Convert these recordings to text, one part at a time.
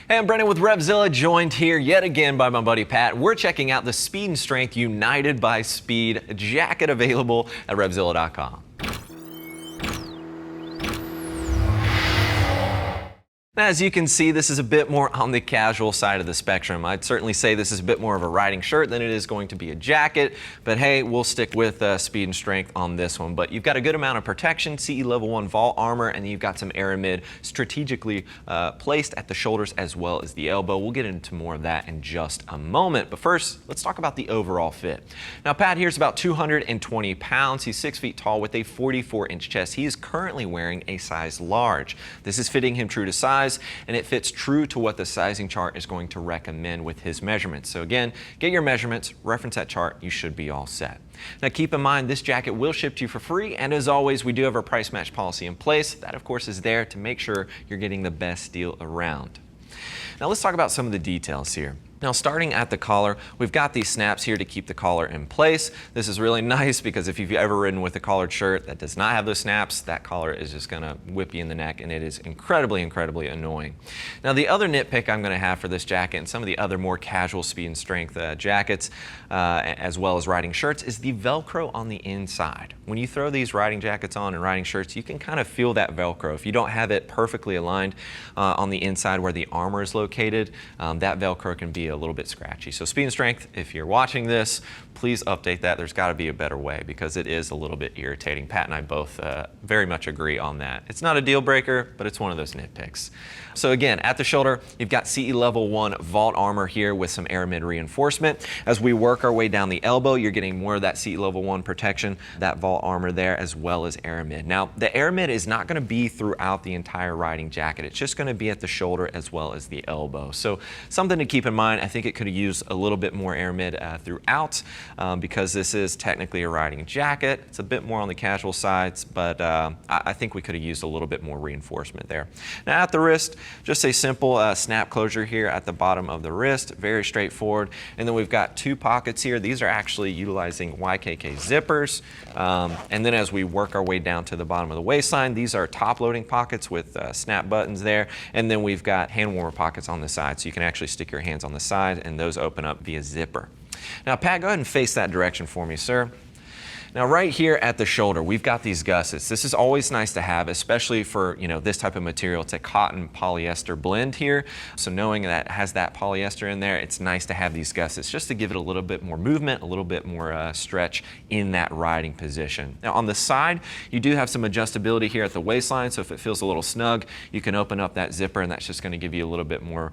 Hey, I'm Brendan with RevZilla, joined here yet again by my buddy Pat. We're checking out the Speed and Strength United by Speed jacket available at RevZilla.com. As you can see, this is a bit more on the casual side of the spectrum. I'd certainly say this is a bit more of a riding shirt than it is going to be a jacket, but hey, we'll stick with Speed and Strength on this one. But you've got a good amount of protection, CE level 1 vault armor, and you've got some aramid strategically placed at the shoulders as well as the elbow. We'll get into more of that in just a moment. But first, let's talk about the overall fit. Now, Pat here's about 220 pounds. He's 6 feet tall with a 44-inch chest. He is currently wearing a size large. This is fitting him true to size, and it fits true to what the sizing chart is going to recommend with his measurements. So again, get your measurements, reference that chart, you should be all set. Now keep in mind, this jacket will ship to you for free, and as always, we do have our price match policy in place. That of course is there to make sure you're getting the best deal around. Now let's talk about some of the details here. Now starting at the collar, we've got these snaps here to keep the collar in place. This is really nice because if you've ever ridden with a collared shirt that does not have those snaps, that collar is just going to whip you in the neck, and it is incredibly annoying. Now the other nitpick I'm going to have for this jacket and some of the other more casual Speed and Strength jackets as well as riding shirts is the Velcro on the inside. When you throw these riding jackets on and riding shirts, you can kind of feel that Velcro. If you don't have it perfectly aligned on the inside where the armor is located, that Velcro can be a little bit scratchy. So Speed and Strength, if you're watching this, please update that. There's got to be a better way because it is a little bit irritating. Pat and I both very much agree on that. It's not a deal breaker, but it's one of those nitpicks. So again, at the shoulder, you've got CE level 1 vault armor here with some aramid reinforcement. As we work our way down the elbow, you're getting more of that CE level 1 protection, that vault armor there, as well as aramid. Now, the aramid is not going to be throughout the entire riding jacket. It's just going to be at the shoulder as well as the elbow. So something to keep in mind. I think it could have used a little bit more aramid throughout because this is technically a riding jacket. It's a bit more on the casual sides, but I think we could have used a little bit more reinforcement there. Now at the wrist, just a simple snap closure here at the bottom of the wrist, very straightforward. And then we've got 2 pockets here. These are actually utilizing YKK zippers. And then as we work our way down to the bottom of the waistline, these are top loading pockets with snap buttons there. And then we've got hand warmer pockets on the side, so you can actually stick your hands on the side and those open up via zipper. Now Pat, go ahead and face that direction for me, sir. Now right here at the shoulder, we've got these gussets. This is always nice to have, especially for this type of material. It's a cotton polyester blend here. So knowing that it has that polyester in there, it's nice to have these gussets just to give it a little bit more movement, a little bit more stretch in that riding position. Now on the side, you do have some adjustability here at the waistline. So if it feels a little snug, you can open up that zipper, and that's just going to give you a little bit more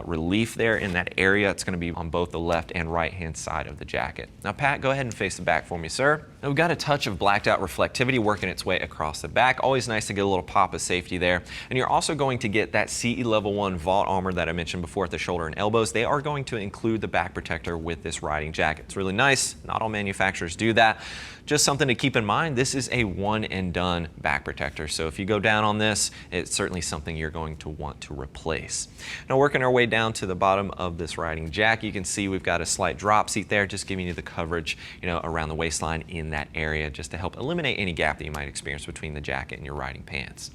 relief there in that area. It's going to be on both the left and right hand side of the jacket. Now Pat, go ahead and face the back for me, sir. Now we've got a touch of blacked out reflectivity working its way across the back. Always nice to get a little pop of safety there. And you're also going to get that CE level 1 vault armor that I mentioned before at the shoulder and elbows. They are going to include the back protector with this riding jacket. It's really nice. Not all manufacturers do that. Just something to keep in mind, this is a one and done back protector. So if you go down on this, it's certainly something you're going to want to replace. Now working our way down to the bottom of this riding jacket, you can see we've got a slight drop seat there, just giving you the coverage around the waistline in that area, just to help eliminate any gap that you might experience between the jacket and your riding pants.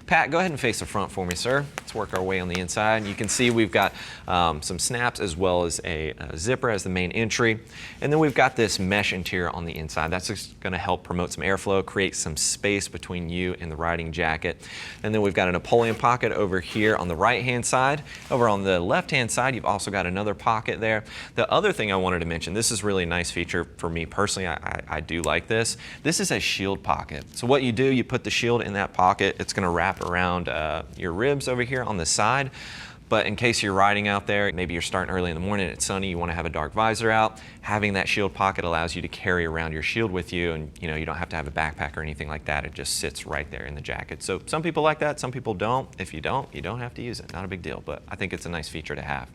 Pat, go ahead and face the front for me, sir. Let's work our way on the inside. You can see we've got some snaps as well as a zipper as the main entry. And then we've got this mesh interior on the inside. That's just going to help promote some airflow, create some space between you and the riding jacket. And then we've got a Napoleon pocket over here on the right-hand side. Over on the left-hand side, you've also got another pocket there. The other thing I wanted to mention, this is really a nice feature for me personally. I do like this. This is a shield pocket. So what you do, you put the shield in that pocket. It's going to wrap around your ribs over here on the side. But in case you're riding out there, maybe you're starting early in the morning, it's sunny, you want to have a dark visor out, having that shield pocket allows you to carry around your shield with you, and you don't have to have a backpack or anything like that. It just sits right there in the jacket. So some people like that, some people don't. If you don't, you don't have to use it. Not a big deal, but I think it's a nice feature to have.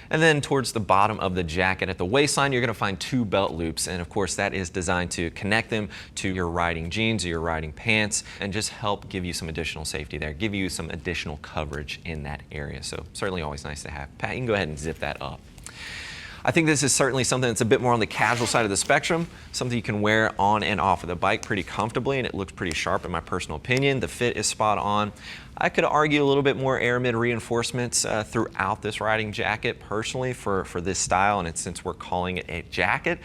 And then towards the bottom of the jacket at the waistline, you're going to find 2 belt loops, and of course that is designed to connect them to your riding jeans or your riding pants and just help give you some additional safety there, give you some additional coverage in that area. So certainly always nice to have. Pat, you can go ahead and zip that up. I think this is certainly something that's a bit more on the casual side of the spectrum, something you can wear on and off of the bike pretty comfortably, and it looks pretty sharp in my personal opinion. The fit is spot on. I could argue a little bit more aramid reinforcements throughout this riding jacket personally for this style, and since we're calling it a jacket,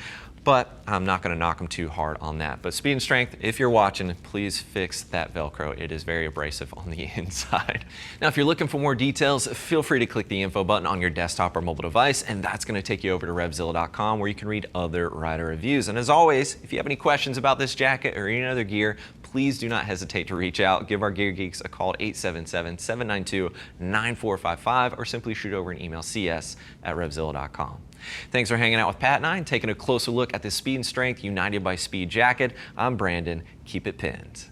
but I'm not going to knock them too hard on that. But speed and strength, if you're watching, please fix that Velcro. It is very abrasive on the inside. Now, if you're looking for more details, feel free to click the info button on your desktop or mobile device, and that's going to take you over to RevZilla.com where you can read other rider reviews. And as always, if you have any questions about this jacket or any other gear, please do not hesitate to reach out. Give our Gear Geeks a call at 877-792-9455 or simply shoot over an email, cs@RevZilla.com. Thanks for hanging out with Pat and I and taking a closer look at the Speed and Strength United by Speed jacket. I'm Brandon. Keep it pinned.